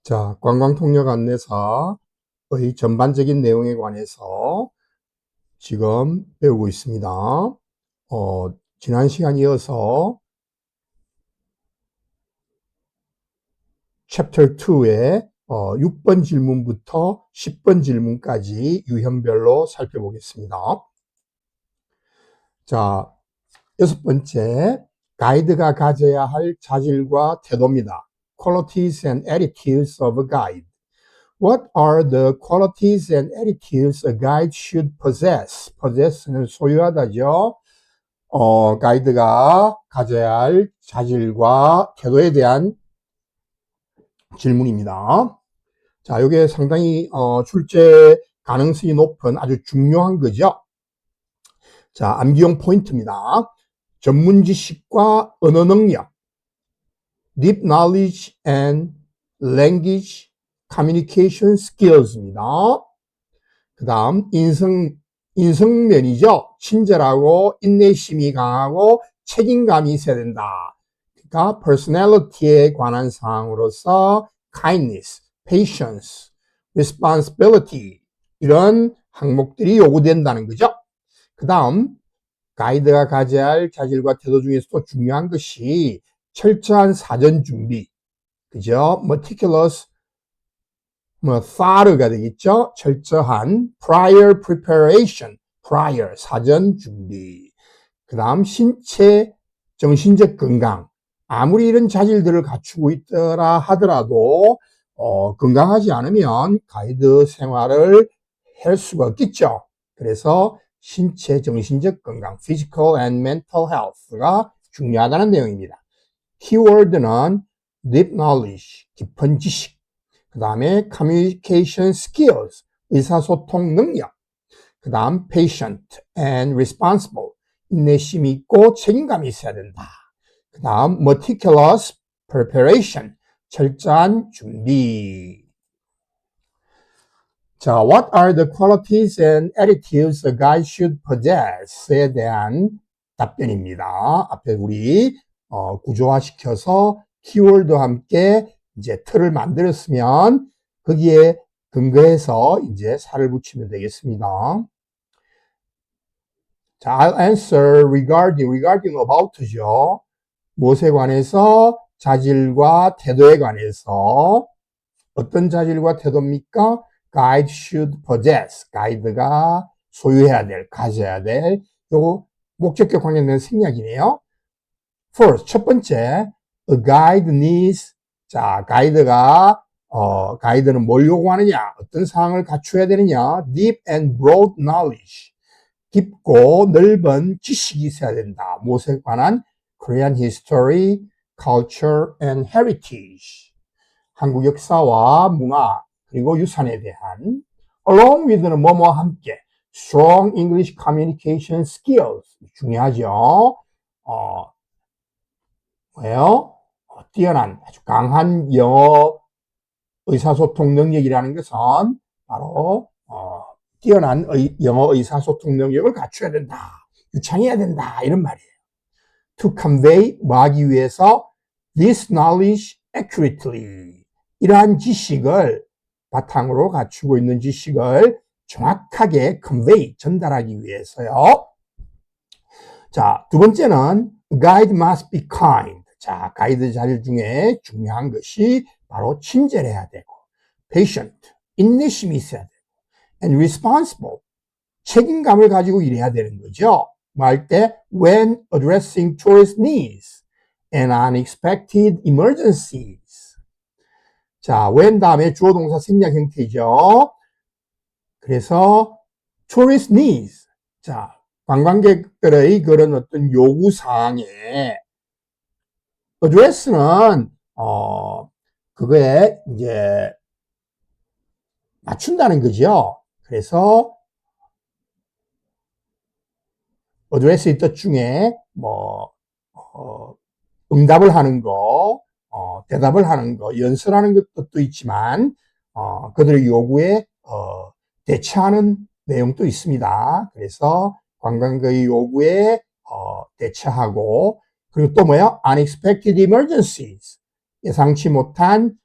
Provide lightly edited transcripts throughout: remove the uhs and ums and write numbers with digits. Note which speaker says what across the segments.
Speaker 1: 자, 관광통역 안내사의 전반적인 내용에 관해서 지금 배우고 있습니다. 지난 시간 이어서 챕터 2의 6번 질문부터 10번 질문까지 유형별로 살펴보겠습니다. 자, 여섯 번째, 가이드가 가져야 할 자질과 태도입니다. Qualities and attitudes of a guide. What are the qualities and attitudes a guide should possess? possess는 소유하다죠. 가이드가 가져야 할 자질과 태도에 대한 질문입니다. 자, 이게 상당히 출제 가능성이 높은 아주 중요한 거죠. 자, 암기용 포인트입니다. 전문 지식과 언어 능력, deep knowledge and language communication skills입니다. 그 다음 인성면이죠. 친절하고 인내심이 강하고 책임감이 있어야 된다. 그러니까 personality에 관한 사항으로서 kindness, patience, responsibility 이런 항목들이 요구된다는 거죠. 그 다음 가이드가 가져야 할 자질과 태도 중에서도 중요한 것이 철저한 사전 준비, 그죠? meticulous, thorough가 되겠죠? 철저한 prior preparation, prior 사전 준비. 그 다음 신체, 정신적 건강. 아무리 이런 자질들을 갖추고 있더라 하더라도 건강하지 않으면 가이드 생활을 할 수가 없겠죠. 그래서 신체, 정신적 건강, physical and mental health가 중요하다는 내용입니다. 키워드는 deep knowledge, 깊은 지식. 그 다음에 communication skills, 의사소통 능력. 그 다음 patient and responsible, 인내심이 있고 책임감이 있어야 된다. 그 다음 meticulous preparation, 철저한 준비. 자, what are the qualities and attitudes a guide should possess에 대한 답변입니다. 앞에 우리 구조화시켜서 키워드와 함께 이제 틀을 만들었으면 거기에 근거해서 이제 살을 붙이면 되겠습니다. 자, I'll answer regarding about죠. 무엇에 관해서? 자질과 태도에 관해서. 어떤 자질과 태도입니까? Guide should possess. 가이드가 소유해야 될, 가져야 될, 요 목적격 관련된 생략이네요. First, 첫 번째, a guide needs. 자, 가이드는 뭘 요구하느냐? 어떤 사항을 갖춰야 되느냐? Deep and broad knowledge. 깊고 넓은 지식이 있어야 된다. 무엇에 관한? Korean history, culture and heritage. 한국 역사와 문화, 그리고 유산에 대한. Along with는 뭐뭐와 함께. Strong English communication skills. 중요하죠. 뭐예요? 뛰어난, 아주 강한 영어 의사소통 능력이라는 것은 바로 뛰어난 영어 의사소통 능력을 갖춰야 된다. 유창해야 된다. 이런 말이에요. To convey, 뭐하기 위해서 this knowledge accurately. 이러한 지식을 바탕으로 갖추고 있는 지식을 정확하게 convey, 전달하기 위해서요. 자, 두 번째는 guide must be kind. 자, 가이드 자질 중에 중요한 것이 바로 친절해야 되고 patient, 인내심이 있어야 되고 and responsible, 책임감을 가지고 일해야 되는 거죠. 뭐 할 때 when addressing tourist needs and unexpected emergencies. 자, when 다음에 주어 동사 생략 형태죠. 그래서 tourist needs. 자, 관광객들의 그런 어떤 요구 사항에 address는 그거에 이제 맞춘다는 거죠. 그래서 address의 뜻 중에 응답을 하는 거, 대답을 하는 거, 연설하는 것도 있지만 그들의 요구에 대처하는 내용도 있습니다. 그래서 관광객의 요구에 대처하고, 그리고 또 뭐야? unexpected emergencies. 예상치 못한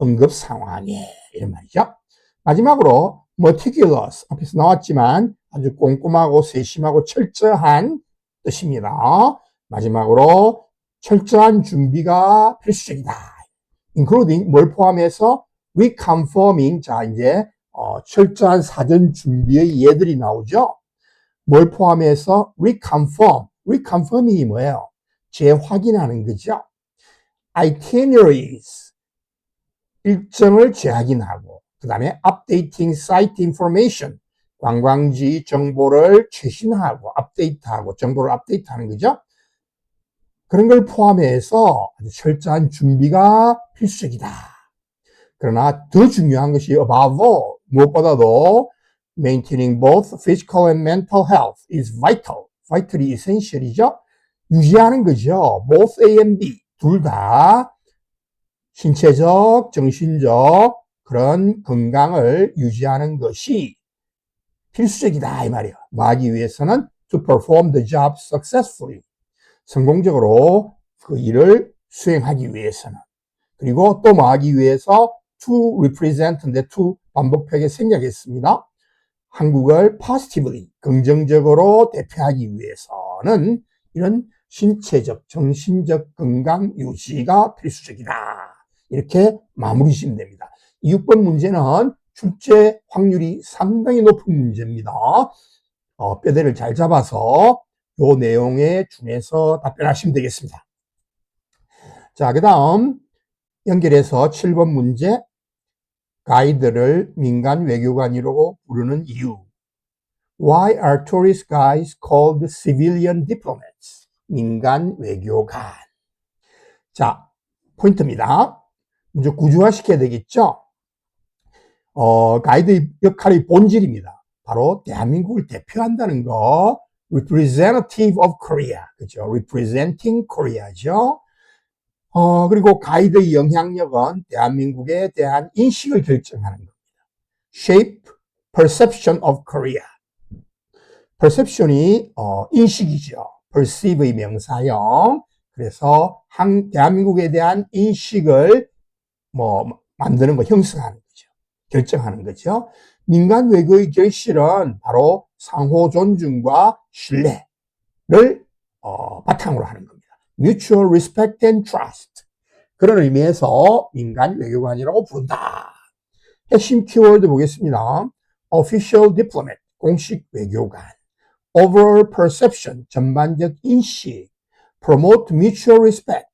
Speaker 1: 응급 상황에 이런 말이죠. 마지막으로 meticulous 앞에서 나왔지만 아주 꼼꼼하고 세심하고 철저한 뜻입니다. 마지막으로 철저한 준비가 필수적이다. including 뭘 포함해서 reconfirming 자 이제 철저한 사전 준비의 예들이 나오죠. 뭘 포함해서 reconfirm이 뭐예요? 재확인하는 거죠. itineraries 일정을 재확인하고 그 다음에 updating site information 관광지 정보를 최신화하고 업데이트하고 정보를 업데이트하는 거죠. 그런 걸 포함해서 아주 철저한 준비가 필수적이다. 그러나 더 중요한 것이 above all 무엇보다도 maintaining both physical and mental health is vital. vital이 essential이죠. 유지하는 거죠. both A and B 둘 다 신체적, 정신적 그런 건강을 유지하는 것이 필수적이다 이 말이에요. 뭐 하기 위해서는 to perform the job successfully 성공적으로 그 일을 수행하기 위해서는 그리고 또 뭐 하기 위해서 to represent인데 to 반복하게 생략했습니다. 한국을 positively 긍정적으로 대표하기 위해서는 이런 신체적, 정신적 건강 유지가 필수적이다. 이렇게 마무리 지으면 됩니다. 이 6번 문제는 출제 확률이 상당히 높은 문제입니다. 뼈대를 잘 잡아서 이 내용에 준해서 답변하시면 되겠습니다. 자, 그 다음 연결해서 7번 문제 가이드를 민간 외교관이라고 부르는 이유 Why are tourist guides called civilian diplomats? 민간 외교관. 자, 포인트입니다. 먼저 구조화시켜야 되겠죠? 가이드 역할의 본질입니다. 바로 대한민국을 대표한다는 거, representative of Korea. 그죠? representing Korea죠. 그리고 가이드의 영향력은 대한민국에 대한 인식을 결정하는 겁니다. shape perception of Korea. perception이 인식이죠. perceive의 명사형. 그래서 대한민국에 대한 인식을 만드는 거, 형성하는 거죠. 결정하는 거죠. 민간 외교의 결실은 바로 상호 존중과 신뢰를 바탕으로 하는 겁니다. mutual respect and trust. 그런 의미에서 민간 외교관이라고 부른다. 핵심 키워드 보겠습니다. official diplomat, 공식 외교관. overall perception, 전반적 인식. promote mutual respect,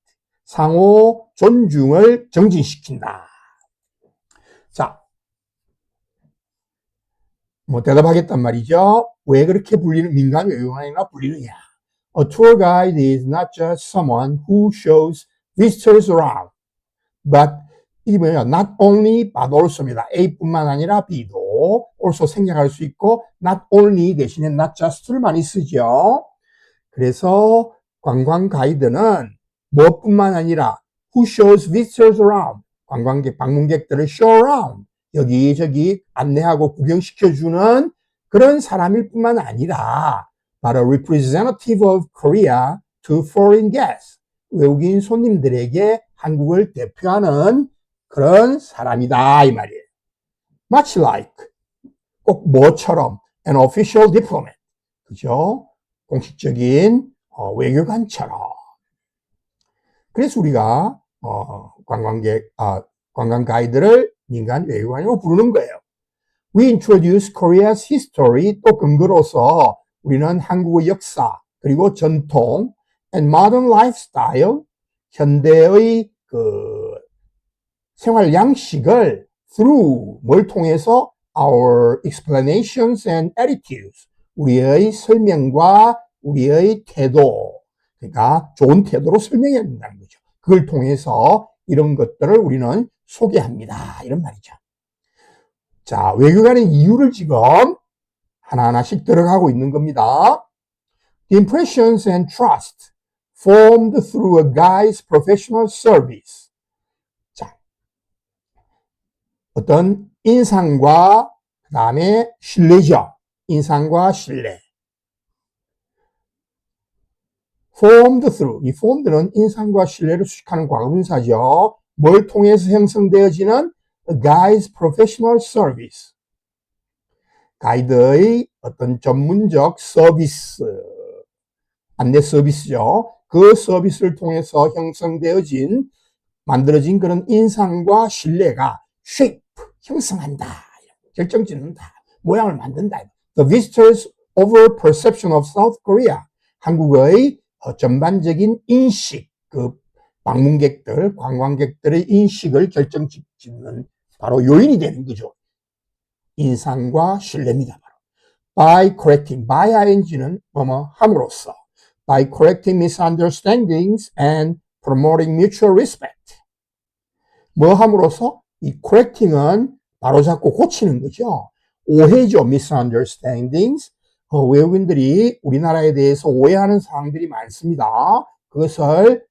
Speaker 1: 상호 존중을 정진시킨다. 자, 대답하겠단 말이죠. 왜 그렇게 민간 외교관이라 불리느냐? A tour guide is not just someone who shows visitors around, but 이게 뭐예요? not only, but also입니다. A뿐만 아니라 B도 also 생략할 수 있고 not only 대신에 not just를 많이 쓰죠. 그래서 관광 가이드는 무엇뿐만 아니라 who shows visitors around, 관광객, 방문객들을 show around, 여기저기 안내하고 구경시켜주는 그런 사람일 뿐만 아니라 바로 representative of Korea to foreign guests, 외국인 손님들에게 한국을 대표하는 그런 사람이다 이 말이에요. Much like, 꼭 뭐처럼 an official diplomat, 그죠? 공식적인 외교관처럼. 그래서 우리가 관광 가이드를 민간 외교관이라고 부르는 거예요. We introduce Korea's history, 또 근거로서 우리는 한국의 역사 그리고 전통 and modern lifestyle, 현대의 그 생활 양식을 through 뭘 통해서 our explanations and attitudes, 우리의 설명과 우리의 태도, 그러니까 좋은 태도로 설명해야 된다는 거죠. 그걸 통해서 이런 것들을 우리는 소개합니다. 이런 말이죠. 자, 외교관의 이유를 지금 하나하나씩 들어가고 있는 겁니다. The impressions and trust formed through a guide's professional service. 자, 어떤 인상과 그 다음에 신뢰죠. 인상과 신뢰. formed through. 이 formed는 인상과 신뢰를 수식하는 과거분사죠. 뭘 통해서 형성되어지는 a guide's professional service. 가이드의 어떤 전문적 서비스, 안내 서비스죠. 그 서비스를 통해서 만들어진 그런 인상과 신뢰가 shape, 형성한다. 결정짓는다. 모양을 만든다. The visitors' overall perception of South Korea. 한국의 전반적인 인식, 그 방문객들, 관광객들의 인식을 결정짓는 바로 요인이 되는 거죠. 인상과 신뢰입니다. By correcting, by ing는 함으로써 by correcting misunderstandings and promoting mutual respect. 뭐 함으로써? 이 correcting은 바로잡고 고치는 거죠. 오해죠. misunderstandings. 외국인들이 우리나라에 대해서 오해하는 사항들이 많습니다. 그것을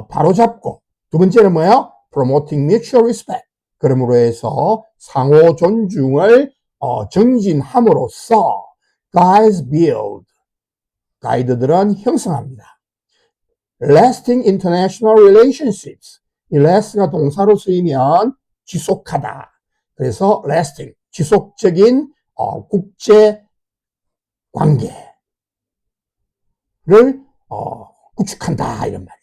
Speaker 1: 바로잡고, 두 번째는 뭐예요? promoting mutual respect. 그러므로 해서 상호 존중을 정진함으로써 guides build. 가이드들은 형성합니다. lasting international relationships. 이 last가 동사로 쓰이면 지속하다. 그래서 lasting, 지속적인 국제 관계를 구축한다 이런 말이에요.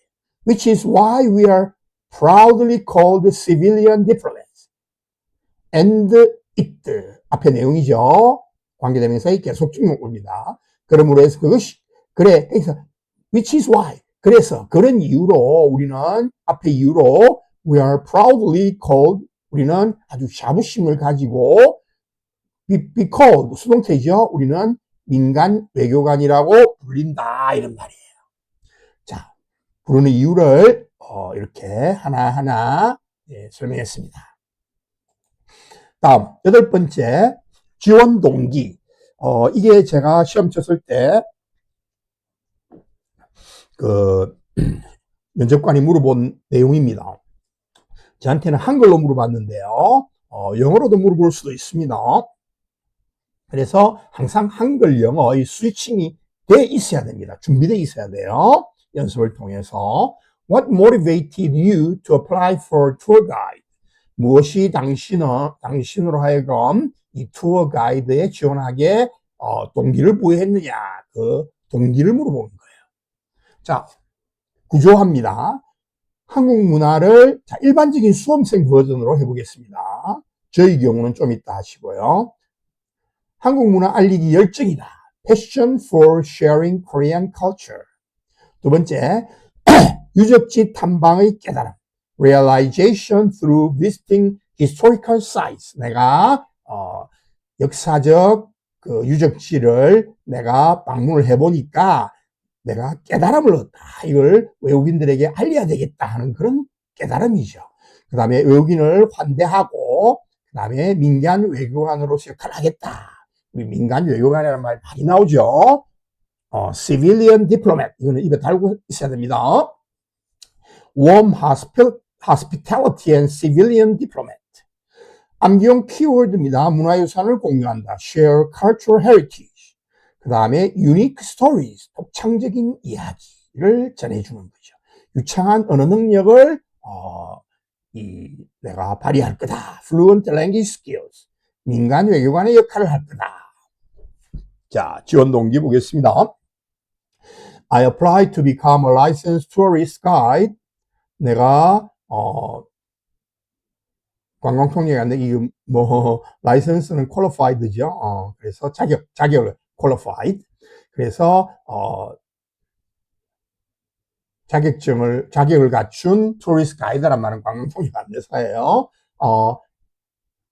Speaker 1: Which is why we are proudly called civilian diplomats. And it 앞에 내용이죠. 관계대명사의 계속적 용어입니다. 그러므로 해서 그것이 그래 그래서 which is why 그래서 그런 이유로 우리는 앞에 이유로 we are proudly called 우리는 아주 자부심을 가지고 be called 수동태죠. 우리는 민간 외교관이라고 불린다 이런 말이에요. 자, 부르는 이유를 이렇게 하나하나 설명했습니다. 다음 8번째 지원 동기. 이게 제가 시험 쳤을 때 면접관이 물어본 내용입니다. 저한테는 한글로 물어봤는데요. 영어로도 물어볼 수도 있습니다. 그래서 항상 한글 영어의 스위칭이 돼 있어야 됩니다. 준비되어 있어야 돼요. 연습을 통해서. What motivated you to apply for tour guide? 무엇이 당신으로 하여금 이 투어 가이드에 지원하게 동기를 부여했느냐? 그 동기를 물어보는 거예요. 자, 구조합니다. 한국 문화를 일반적인 수험생 버전으로 해보겠습니다. 저희 경우는 좀 이따 하시고요. 한국 문화 알리기 열정이다. Passion for sharing Korean culture. 두 번째, 유적지 탐방의 깨달음. Realization through visiting historical sites. 내가 역사적 그 유적지를 내가 방문을 해보니까 내가 깨달음을 얻다. 이걸 외국인들에게 알려야 되겠다 하는 그런 깨달음이죠. 그 다음에 외국인을 환대하고 그 다음에 민간 외교관으로서 역할을 하겠다. 우리 민간 외교관이라는 말 많이 나오죠. civilian diplomat. 이거는 입에 달고 있어야 됩니다. warm hospitality and civilian diplomat. 암기용 키워드입니다. 문화유산을 공유한다. share cultural heritage. 그 다음에 unique stories. 독창적인 이야기를 전해주는 거죠. 유창한 언어 능력을 내가 발휘할 거다. fluent language skills. 민간 외교관의 역할을 할 거다. 자, 지원 동기 보겠습니다. I applied to become a licensed tourist guide. 내가 관광통역인데 이 라이선스는 qualified죠. 그래서 자격을 qualified. 그래서 자격을 갖춘 tourist guide란 말은 관광통역 안내사예요.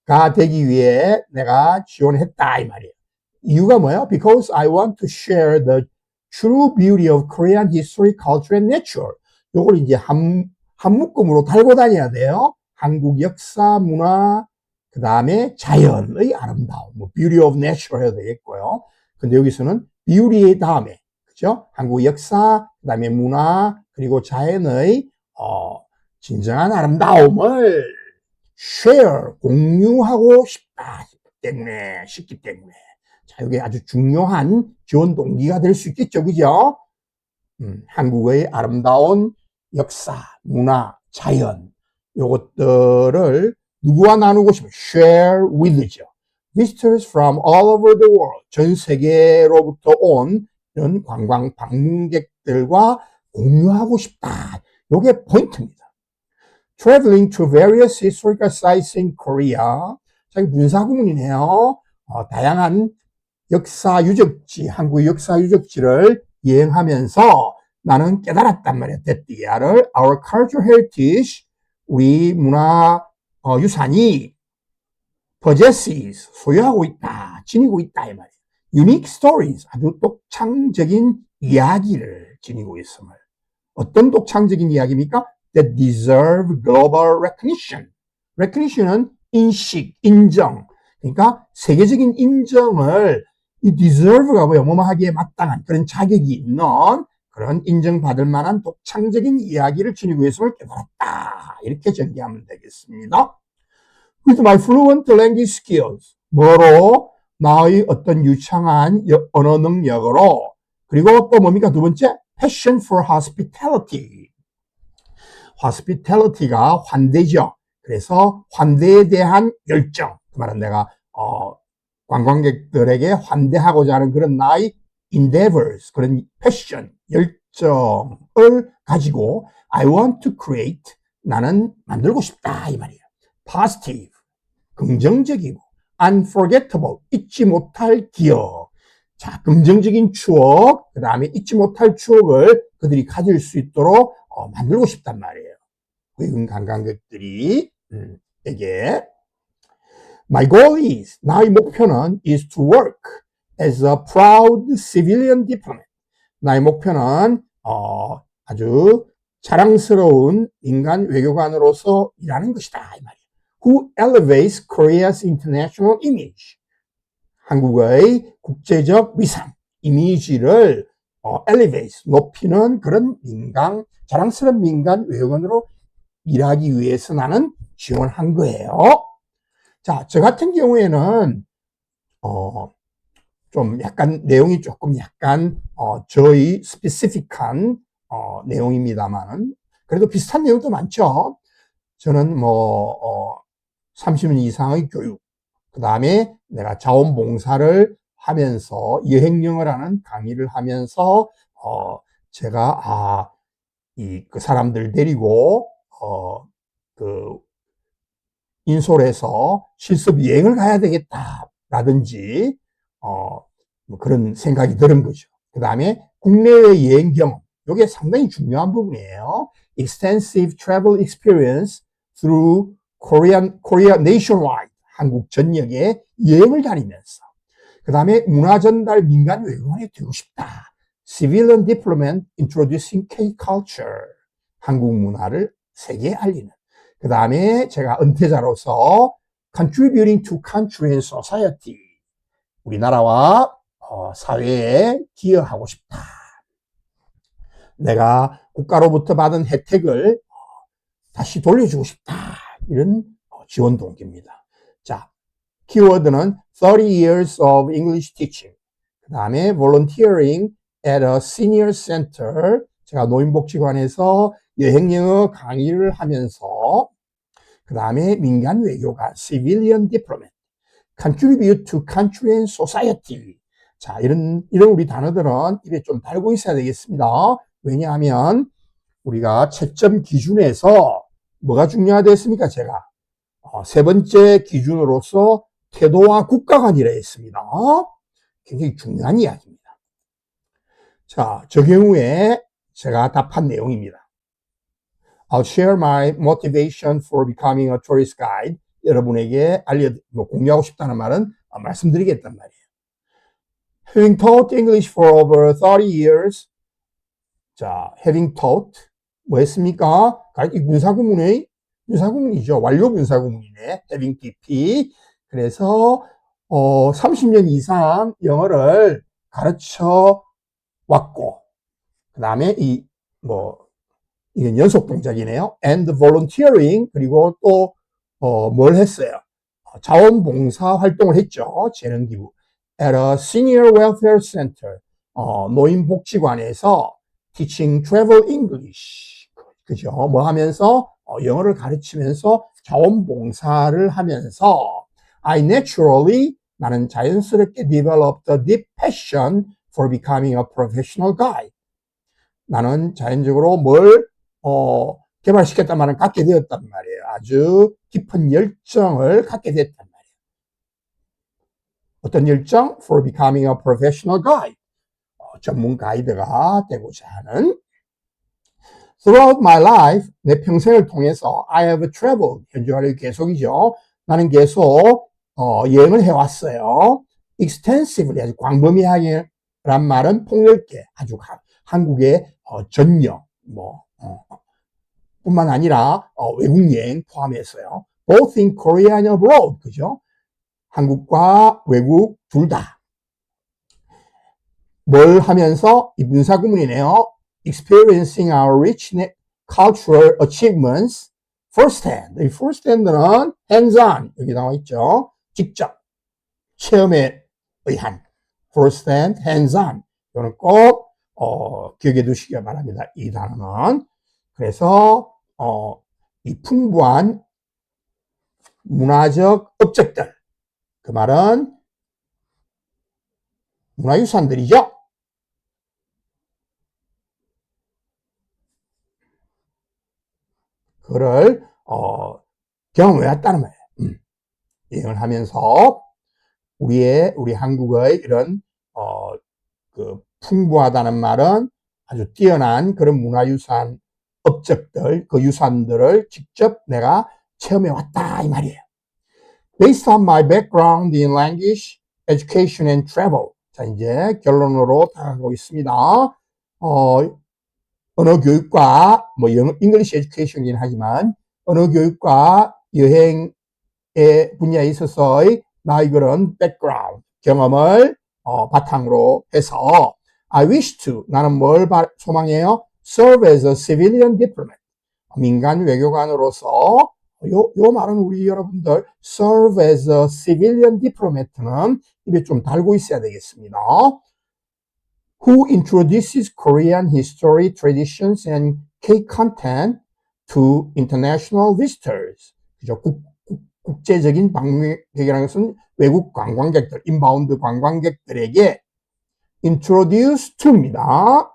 Speaker 1: 가 되기 위해 내가 지원했다 이 말이에요. 이유가 뭐예요? Because I want to share the true beauty of Korean history, culture, and nature. 요걸 이제 한 묶음으로 달고 다녀야 돼요. 한국 역사, 문화, 그 다음에 자연의 아름다움, beauty of nature 해야 되겠고요. 근데 여기서는 beauty의 다음에, 그죠? 한국 역사, 그 다음에 문화, 그리고 자연의, 진정한 아름다움을 share, 공유하고 싶기 때문에. 자, 이게 아주 중요한 지원 동기가 될 수 있겠죠. 그죠? 한국의 아름다운 역사, 문화, 자연, 요것들을 누구와 나누고 싶어요? share with죠. visitors from all over the world. 전 세계로부터 온 이런 관광 방문객들과 공유하고 싶다. 요게 포인트입니다. traveling to various historical sites in Korea. 자기 문사구문이네요. 다양한 역사 유적지, 한국 역사 유적지를 여행하면서 나는 깨달았단 말이야. 데띠아를 our cultural heritage, 우리 문화 유산이 possesses, 소유하고 있다, 지니고 있다 이 말이야. unique stories, 아주 독창적인 이야기를 지니고 있음을. 어떤 독창적인 이야기입니까? that deserve global recognition. recognition은 인식, 인정. 그러니까 세계적인 인정을 이 deserve가 뭐뭐하기에 마땅한 그런 자격이 있는 그런 인정받을 만한 독창적인 이야기를 지니고 있음을 깨달았다. 이렇게 전개하면 되겠습니다. With my fluent language skills. 뭐로? 나의 어떤 유창한 언어 능력으로. 그리고 또 뭡니까? 두 번째, passion for hospitality. hospitality가 환대죠. 그래서 환대에 대한 열정. 그 말은 내가 관광객들에게 환대하고자 하는 그런 나의 endeavors, 그런 passion, 열정을 가지고 I want to create, 나는 만들고 싶다 이 말이에요. positive, 긍정적이고 unforgettable, 잊지 못할 기억. 자, 긍정적인 추억, 그 다음에 잊지 못할 추억을 그들이 가질 수 있도록 만들고 싶단 말이에요. 외국 관광객들이 에게 My goal is, 나의 목표는 is to work as a proud civilian diplomat. 나의 목표는 아주 자랑스러운 민간 외교관으로서 일하는 것이다 이 말이에요. Who elevates Korea's international image. 한국의 국제적 위상, 이미지를 elevate, 높이는 그런 자랑스러운 민간 외교관으로 일하기 위해서 나는 지원한 거예요. 자, 저 같은 경우에는 좀 약간 내용이 조금 약간 저희 스페시픽한 내용입니다만 그래도 비슷한 내용도 많죠. 저는 30년 이상의 교육, 그 다음에 내가 자원봉사를 하면서 여행령을 하는 강의를 하면서 제가 그 사람들 데리고 그 인솔해서 실습 여행을 가야 되겠다라든지 뭐 그런 생각이 드는 거죠. 그 다음에 국내외 여행 경험, 이게 상당히 중요한 부분이에요. Extensive travel experience through Korea nationwide, 한국 전역에 여행을 다니면서. 그 다음에 문화 전달 민간 외교관이 되고 싶다. Civilian diplomat introducing K-culture, 한국 문화를 세계에 알리는. 그 다음에 제가 은퇴자로서 contributing to country and society, 우리나라와 사회에 기여하고 싶다. 내가 국가로부터 받은 혜택을 다시 돌려주고 싶다. 이런 지원 동기입니다. 자, 키워드는 30 years of English teaching. 그 다음에 volunteering at a senior center. 제가 노인복지관에서 여행영어 강의를 하면서 그 다음에 민간 외교관, civilian diplomat, contribute to country and society. 자, 이런 우리 단어들은 입에 좀 달고 있어야 되겠습니다. 왜냐하면 우리가 채점 기준에서 뭐가 중요하겠습니까? 제가 세 번째 기준으로서 태도와 국가관이라 했습니다. 굉장히 중요한 이야기입니다. 자, 저 경우에 제가 답한 내용입니다. I'll share my motivation for becoming a tourist guide. 여러분에게 공유하고 싶다는 말은 말씀드리겠단 말이에요. Having taught English for over 30 years. 자, having taught 뭐 했습니까? 문사구문이죠. 완료 문사구문이네. having TP. 그래서 30년 이상 영어를 가르쳐 왔고, 그 다음에 이건 연속 동작이네요. and volunteering, 그리고 또 뭘 했어요? 자원봉사 활동을 했죠. 재능기부. at a senior welfare center, 노인복지관에서 teaching travel English, 그죠? 뭐 하면서 영어를 가르치면서 자원봉사를 하면서 I naturally 나는 자연스럽게 developed a deep passion for becoming a professional guide. 나는 자연적으로 뭘 개발시켰단 말은 갖게 되었단 말이에요. 아주 깊은 열정을 갖게 됐단 말이에요. 어떤 열정? For becoming a professional guide. 전문 가이드가 되고자 하는. Throughout my life, 내 평생을 통해서 I have traveled. 현재 완료 계속이죠. 나는 계속 여행을 해왔어요. Extensively, 아주 광범위하게 란 말은 폭넓게, 아주 한국의 전역, 뿐만 아니라 외국 여행 포함해서요. Both in Korea and abroad, 그죠? 한국과 외국 둘 다. 뭘 하면서 이 분사구문이네요. Experiencing our rich cultural achievements firsthand. 이 firsthand는 hands-on 여기 나와 있죠. 직접 체험에 의한 firsthand, hands-on. 이거는 꼭 기억해 두시기 바랍니다. 이 단어는. 그래서 이 풍부한 문화적 업적들, 그 말은 문화유산들이죠. 그거를 경험해 왔다는 말이에요. 여행을 하면서 우리 한국의 이런 그 풍부하다는 말은 아주 뛰어난 그런 문화유산 업적들, 그 유산들을 직접 내가 체험해 왔다 이 말이에요. Based on my background in language, education and travel. 자, 이제 결론으로 다가가고 있습니다. 언어 교육과 English education이긴 하지만 언어 교육과 여행의 분야에 있어서의 나의 그런 background, 경험을 바탕으로 해서 I wish to, 나는 뭘 소망해요? Serve as a civilian diplomat. 민간 외교관으로서 요 말은 우리 여러분들 serve as a civilian diplomat는 입에 좀 달고 있어야 되겠습니다. Who introduces Korean history, traditions, and K content to international visitors. 그죠? 국제적인 방문객이라는 것은 외국 관광객들, 인바운드 관광객들에게 introduce to입니다.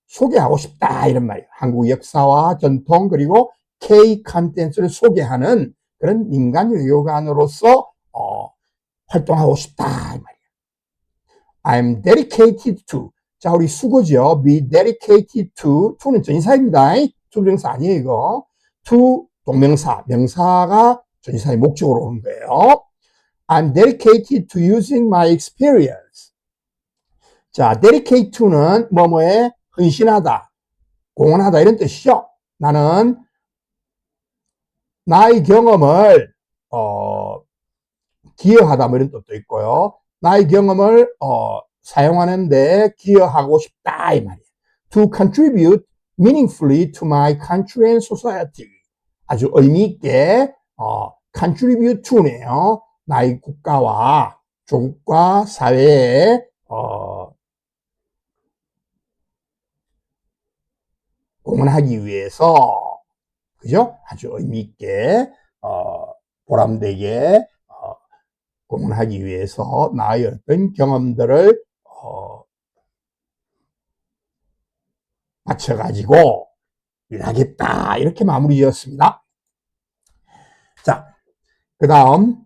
Speaker 1: 소개하고 싶다 이런 말이에요. 한국 역사와 전통 그리고 K 컨텐츠를 소개하는 그런 민간 외교관으로서 활동하고 싶다 이 말이에요. I'm dedicated to. 자, 우리 수고죠. Be dedicated to는 전치사입니다. 조명사 아니에요, 이거. to 동명사, 명사가 전치사의 목적으로 오는 거예요. I'm dedicated to using my experience. 자, dedicate to는 뭐뭐에 헌신하다, 공헌하다 이런 뜻이죠. 나는 나의 경험을 기여하다 뭐 이런 뜻도 있고요. 나의 경험을 사용하는데 기여하고 싶다 이 말이에요. To contribute meaningfully to my country and society. 아주 의미 있게 contribute to네요. 나의 국가와 조국과 사회에 공헌하기 위해서, 그죠? 아주 의미 있게 보람되게 공헌하기 위해서 나의 어떤 경험들을 맞춰가지고 일하겠다 이렇게 마무리 지었습니다. 자, 그 다음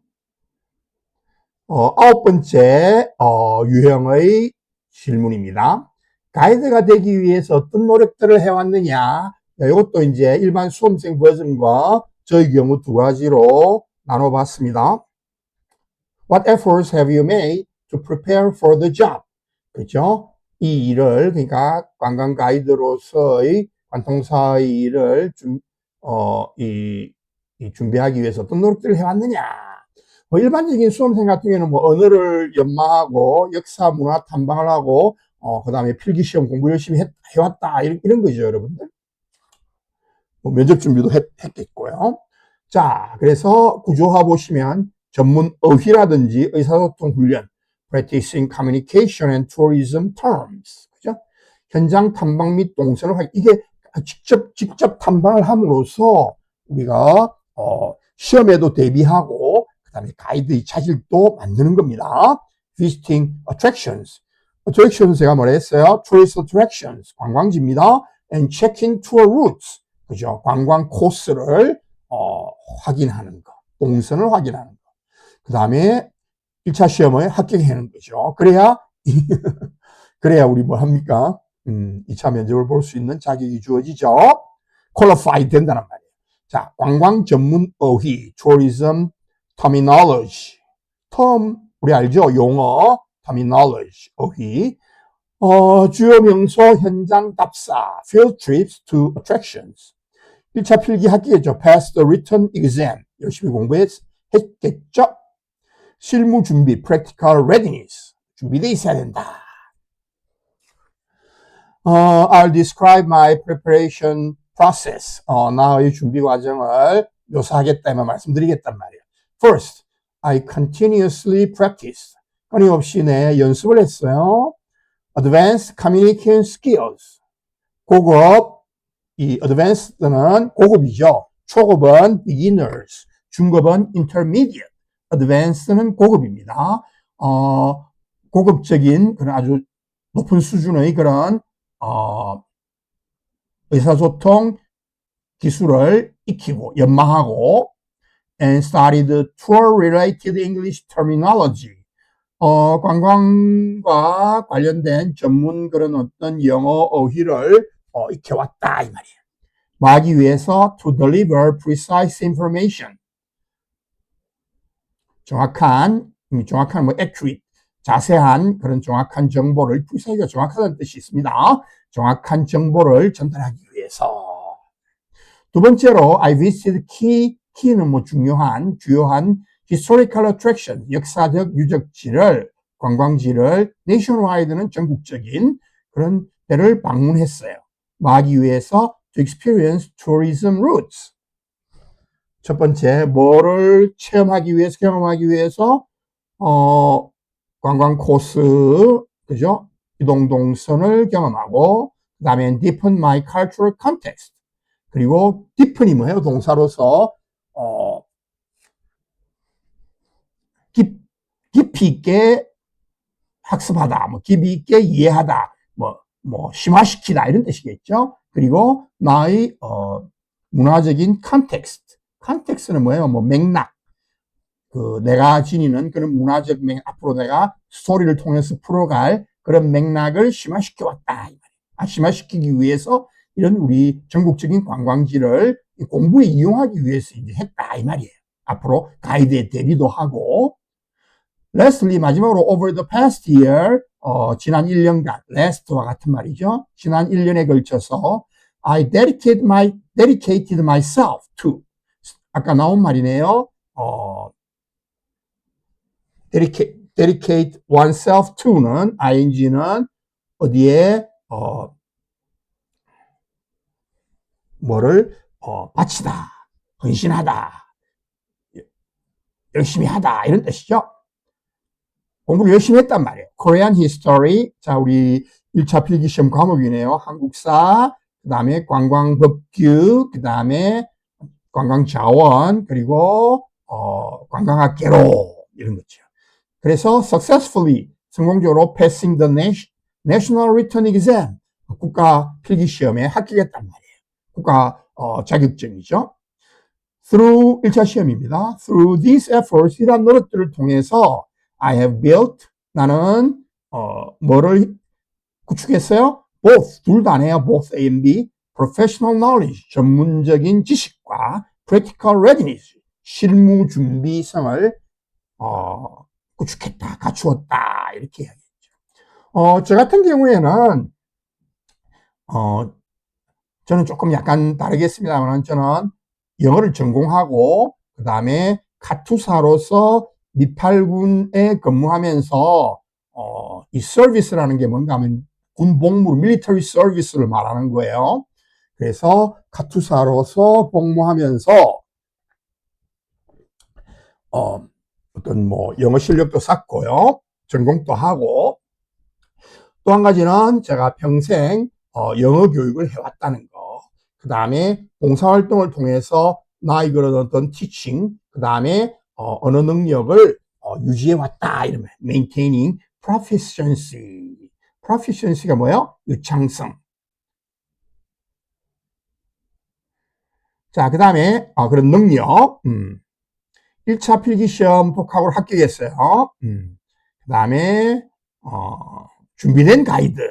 Speaker 1: 9번째 유형의 질문입니다. 가이드가 되기 위해서 어떤 노력들을 해왔느냐. 이것도 이제 일반 수험생 버전과 저희 경우 두 가지로 나눠봤습니다. What efforts have you made to prepare for the job? 그죠? 이 일을, 그러니까 관광 가이드로서의 관통사의 일을 준비하기 위해서 어떤 노력들을 해왔느냐. 일반적인 수험생 같은 경우는 언어를 연마하고 역사 문화 탐방을 하고 그 다음에 필기시험 공부 열심히 해왔다 이런 거죠, 여러분들. 면접 준비도 했겠고요. 자, 그래서 구조화 보시면 전문 어휘라든지 의사소통 훈련, practicing communication and tourism terms, 그죠? 현장 탐방 및 동선을 이게 직접 탐방을 함으로써 우리가 시험에도 대비하고 그다음에 가이드의 차질도 만드는 겁니다. Visiting attractions. attractions 제가 뭐라 했어요? tourist attractions. 관광지입니다. and checking tour routes. 그죠? 관광 코스를 확인하는 거. 동선을 확인하는 거. 그다음에 1차 시험을 합격하는 거죠. 그래야 우리 뭐 합니까? 2차 면접을 볼 수 있는 자격이 주어지죠. qualified 된다는 말이에요. 자, 관광 전문 어휘, tourism terminology. term, 우리 알죠? 용어, terminology, 어휘. 주요 명소, 현장 답사, field trips to attractions. 1차 필기 합격했죠. pass the written exam. 열심히 공부했겠죠? 실무 준비, practical readiness. 준비되어 있어야 된다. I'll describe my preparation process. 나의 준비 과정을 묘사하겠다면 말씀드리겠단 말이에요. First, I continuously practice. 끊임없이 내 연습을 했어요. Advanced communication skills. 고급, 이 advanced는 고급이죠. 초급은 beginners, 중급은 intermediate, advanced는 고급입니다. 고급적인 그런 아주 높은 수준의 그런 의사소통 기술을 익히고 연마하고 and studied tour-related English terminology. 관광과 관련된 전문 그런 어떤 영어 어휘를 익혀왔다 이 말이에요. 뭐 하기 위해서 to deliver precise information. 정확한 뭐 accurate, 자세한 그런 정확한 정보를 precise가 정확하다는 뜻이 있습니다. 정확한 정보를 전달하기 위해서. 두 번째로 I visited key는 뭐 주요한 historical attraction, 역사적 유적지를, 관광지를, nationwide는 전국적인 그런 데를 방문했어요. 뭐 하기 위해서 to experience tourism routes. 첫 번째, 뭐를 경험하기 위해서, 관광 코스, 그죠? 이동 동선을 경험하고, 그 다음에 deepen my cultural context. 그리고 deepen이 뭐예요? 동사로서, 깊이 있게 학습하다, 뭐 깊이 있게 이해하다, 뭐 심화시키다 이런 뜻이겠죠. 그리고 나의 문화적인 컨텍스트는 뭐예요? 뭐 맥락, 내가 지니는 그런 문화적 맥락, 앞으로 내가 스토리를 통해서 풀어갈 그런 맥락을 심화시켜 왔다. 심화시키기 위해서 이런 우리 전국적인 관광지를 공부에 이용하기 위해서 이제 했다 이 말이에요. 앞으로 가이드에 대비도 하고. Lastly, 마지막으로 over the past year, 지난 1년간, last와 같은 말이죠. 지난 1년에 걸쳐서 I dedicated myself to, 아까 나온 말이네요. dedicate oneself to는 ing는 어디에 뭐를 바치다, 헌신하다, 열심히 하다 이런 뜻이죠. 공부를 열심히 했단 말이에요. Korean History, 자 우리 1차 필기시험 과목이네요. 한국사, 그 다음에 관광법규, 그 다음에 관광자원, 그리고 관광학개로 이런 거죠. 그래서 successfully, 성공적으로 passing the national written exam, 국가 필기시험에 합격했단 말이에요. 국가 자격증이죠. Through 1차 시험입니다. Through these efforts, 이런 노력들을 통해서 I have built, 나는 뭐를 구축했어요? Both, 둘 다 아니에요. Both A and B. Professional knowledge, 전문적인 지식과 Practical readiness, 실무 준비성을 구축했다, 갖추었다 이렇게 이야기했죠. 저 같은 경우에는 저는 조금 약간 다르겠습니다만 저는 영어를 전공하고 그 다음에 카투사로서 미팔군에 근무하면서 이 서비스라는 게 뭔가 하면 군 복무, 밀리터리 서비스를 말하는 거예요. 그래서 카투사로서 복무하면서 어떤 뭐 영어 실력도 쌓고요, 전공도 하고, 또 한 가지는 제가 평생 영어 교육을 해왔다는 거. 그 다음에 봉사활동을 통해서 나의 그런 어떤 teaching, 그 다음에 언어 능력을 유지해왔다. 이러면 maintaining proficiency. proficiency가 뭐예요? 유창성. 자, 그 다음에 그런 능력. 1차 필기시험 독학으로 합격했어요. 그 다음에 준비된 가이드.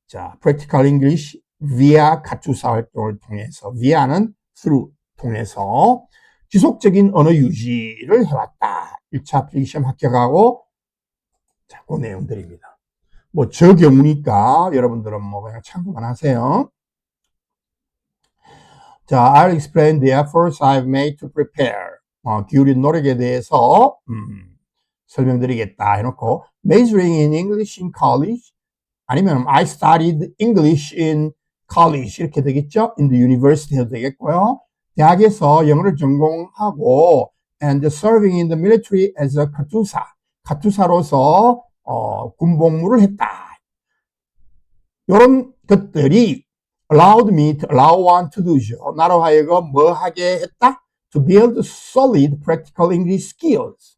Speaker 1: 자, Practical English via 카투사 활동을 통해서, via는 through 통해서 지속적인 언어 유지를 해왔다. 1차 필기시험 합격하고, 자, 그 내용들입니다. 뭐, 저 경우니까 여러분들은 뭐 그냥 참고만 하세요. 자, I'll explain the efforts I've made to prepare. 기울인 노력에 대해서 설명드리겠다 해놓고, majoring in English in college, 아니면 I studied English in college 이렇게 되겠죠? In the university 해도 되겠고요. 대학에서 영어를 전공하고 and serving in the military as a 카투사, 카투사로서 군복무를 했다. 이런 것들이 allowed me to allow one to do죠. 나로 하여금 뭐 하게 했다? To build solid practical English skills.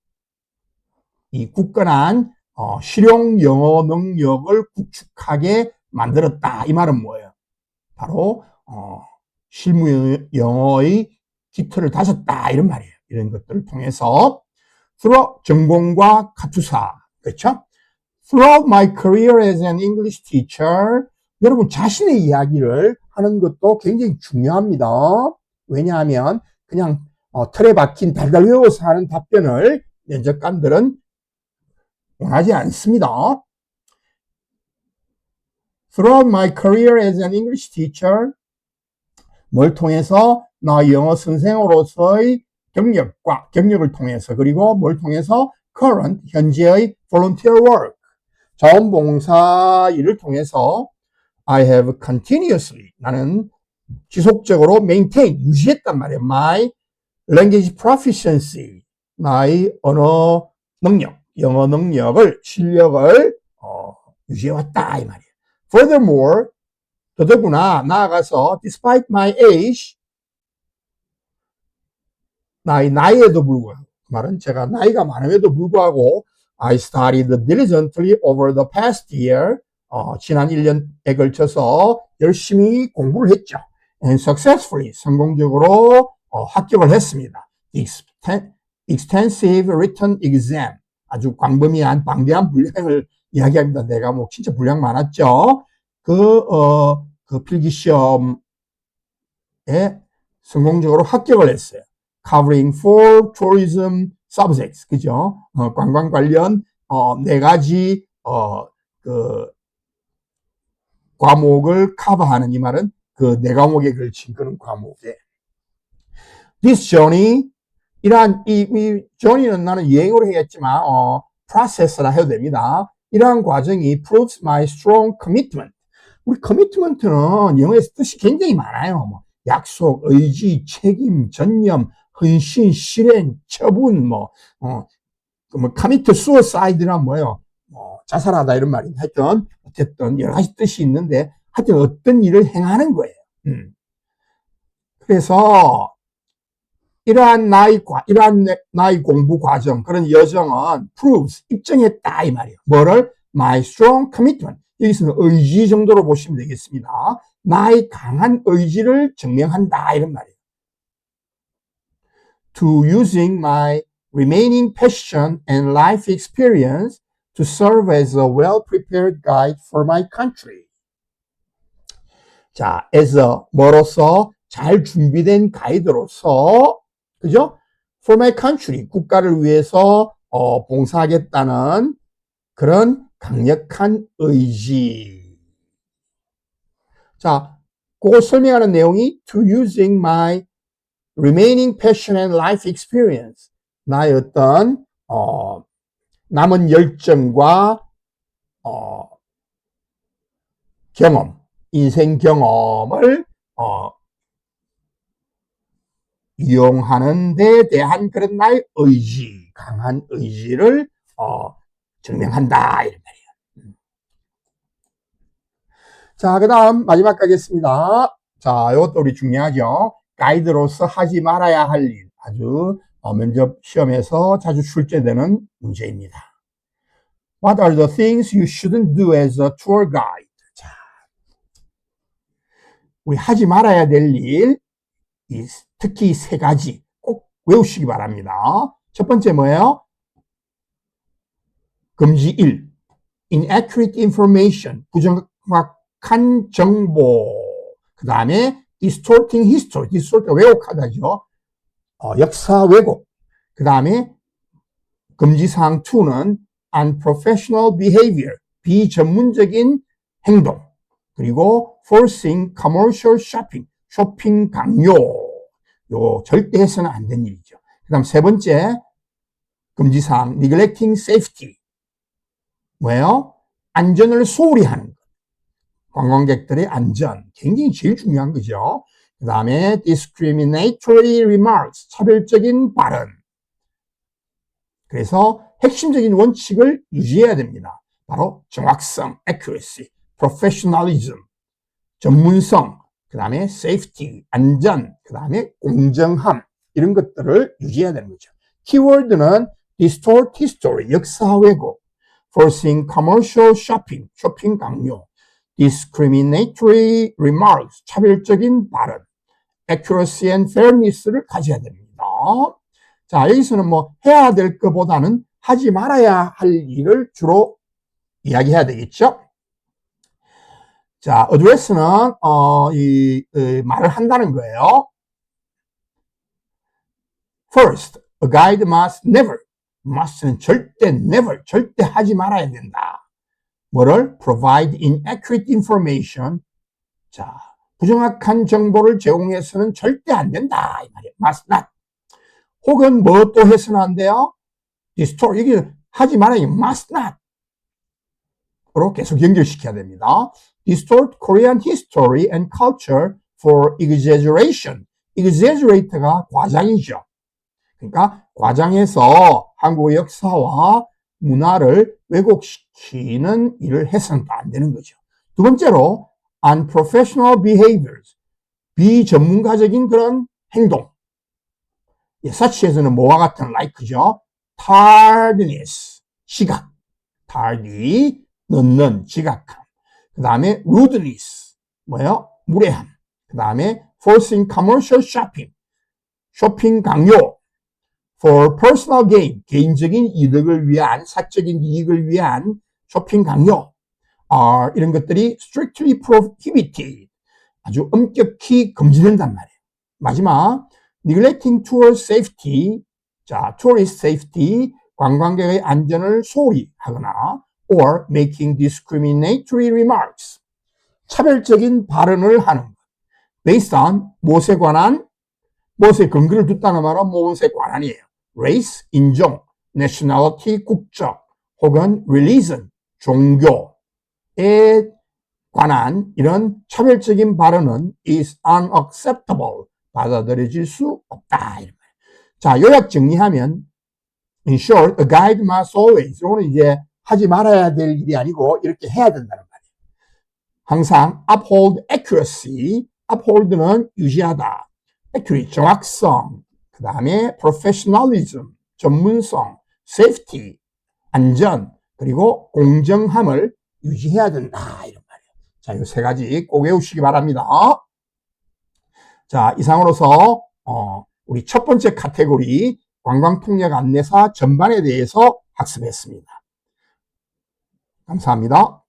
Speaker 1: 이 굳건한 실용 영어 능력을 구축하게 만들었다. 이 말은 뭐예요? 바로 실무 영어의 기틀을 다졌다. 이런 말이에요. 이런 것들을 통해서 throughout 전공과 카투사, 그렇죠? Throughout my career as an English teacher, 여러분 자신의 이야기를 하는 것도 굉장히 중요합니다. 왜냐하면 그냥 틀에 박힌 달달 외워서 하는 답변을 면접관들은 원하지 않습니다. Throughout my career as an English teacher, 뭘 통해서? 나 영어 선생으로서의 경력을 통해서, 그리고 뭘 통해서? current, 현재의 volunteer work, 자원봉사 일을 통해서 I have continuously, 나는 지속적으로 maintain, 유지했단 말이에요. My language proficiency, 나의 언어 능력, 영어 능력을, 실력을 유지해왔다 이 말이에요. Furthermore, 더더구나 나아가서 despite my age, 나이에도 불구하고, 그 말은 제가 나이가 많음에도 불구하고 I studied diligently over the past year, 지난 1년에 걸쳐서 열심히 공부를 했죠. And successfully, 성공적으로 합격을 했습니다. Extensive written exam, 아주 광범위한 방대한 분량을 이야기합니다. 내가 뭐 진짜 분량 많았죠. 그 필기시험에 성공적으로 합격을 했어요. Covering 4 tourism subjects, 그죠? 관광 관련 4가지 그 과목을 커버하는, 이 말은 그 4과목에 걸친 그런 과목에. This journey, 이러한 이 journey는 나는 여행으로 해야겠지만 process라 해도 됩니다. 이러한 과정이 proves my strong commitment. 우리 commitment는 영어에서 뜻이 굉장히 많아요. 뭐 약속, 의지, 책임, 전념, 헌신, 실행, 처분, commit suicide나 뭐예요? 자살하다 이런 말인데, 하여튼 어쨌든 여러 가지 뜻이 있는데 하여튼 어떤 일을 행하는 거예요. 그래서 이러한 나의 공부 과정, 그런 여정은 proves, 입증했다 이 말이에요. 뭐를? My strong commitment. 여기서는 의지 정도로 보시면 되겠습니다. 나의 강한 의지를 증명한다 이런 말이에요. To using my remaining passion and life experience to serve as a well-prepared guide for my country. 자, as a 뭐로서? 잘 준비된 가이드로서, 그죠? For my country, 국가를 위해서 봉사하겠다는 그런 강력한 의지. 자, 그걸 설명하는 내용이 to using my remaining passion and life experience. 나의 어떤 남은 열정과 경험, 인생 경험을 이용하는 데 대한 그런 나의 의지, 강한 의지를 증명한다 이런 말이에요. 자, 그 다음 마지막 가겠습니다. 자, 이것도 우리 중요하죠. 가이드로서 하지 말아야 할 일. 아주 면접 시험에서 자주 출제되는 문제입니다. What are the things you shouldn't do as a tour guide? 자, 우리 하지 말아야 될 일, 특히 세 가지 꼭 외우시기 바랍니다. 첫 번째 뭐예요? 금지 1. Inaccurate information. 부정확한 정보. 그 다음에 distorting history. distort, 왜곡하다죠. 역사 왜곡. 그 다음에 금지사항 2는 unprofessional behavior. 비전문적인 행동. 그리고 forcing commercial shopping. 쇼핑 강요. 요 절대 해서는 안 된 일이죠. 그 다음 세 번째 금지사항 neglecting safety. 뭐예요? 안전을 소홀히 하는 것. 관광객들의 안전. 굉장히 제일 중요한 거죠. 그 다음에 discriminatory remarks. 차별적인 발언. 그래서 핵심적인 원칙을 유지해야 됩니다. 바로 정확성, accuracy, professionalism, 전문성, 그 다음에 safety, 안전, 그 다음에 공정함. 이런 것들을 유지해야 되는 거죠. 키워드는 distort history, 역사 왜곡, forcing commercial shopping, 쇼핑 강요, discriminatory remarks, 차별적인 발언, accuracy and fairness를 가져야 됩니다. 자, 여기서는 뭐 해야 될 것보다는 하지 말아야 할 일을 주로 이야기해야 되겠죠? 자, address는 말을 한다는 거예요. First, a guide must never, must는 절대 never, 절대 하지 말아야 된다. 뭐를? provide inaccurate information. 자, 부정확한 정보를 제공해서는 절대 안 된다. 이 말이에요. must not. 혹은 뭐 또 해서는 안 돼요? distort. 이게 하지 말아야 must not. 으로 계속 연결시켜야 됩니다. distort Korean history and culture for exaggeration. exaggerate가 과장이죠. 그러니까 과장해서 한국의 역사와 문화를 왜곡시키는 일을 해서는 안 되는 거죠. 두 번째로 unprofessional behaviors. 비전문가적인 그런 행동. 사치에서는 뭐와 같은 like죠. tardiness. 지각. tardy. 늦는, 지각함. 그 다음에 rudeness. 뭐예요? 무례함. 그 다음에 forcing commercial shopping. 쇼핑 강요. for personal gain. 개인적인 이득을 위한, 사적인 이익을 위한 쇼핑 강요. 이런 것들이 strictly prohibited. 아주 엄격히 금지된단 말이에요. 마지막, neglecting tourist safety. 자, tourist safety. 관광객의 안전을 소홀히 하거나 or making discriminatory remarks. 차별적인 발언을 하는 것. based on 무엇에 관한? 무엇에 근거를 뒀다는 말은 무엇에 관한이에요. race, 인종, nationality, 국적, 혹은 religion, 종교에 관한 이런 차별적인 발언은 is unacceptable. 받아들여질 수 없다. 자, 요약 정리하면 in short, a guide must always. 이거는 이제 하지 말아야 될 일이 아니고 이렇게 해야 된다는 말이에요. 항상 uphold accuracy. uphold는 유지하다. accurate, 정확성. 그 다음에 professionalism, 전문성. safety, 안전. 그리고 공정함을 유지해야 된다. 이런 말이에요. 자, 이 세 가지 꼭 외우시기 바랍니다. 자, 이상으로서 우리 첫 번째 카테고리 관광통역 안내사 전반에 대해서 학습했습니다. 감사합니다.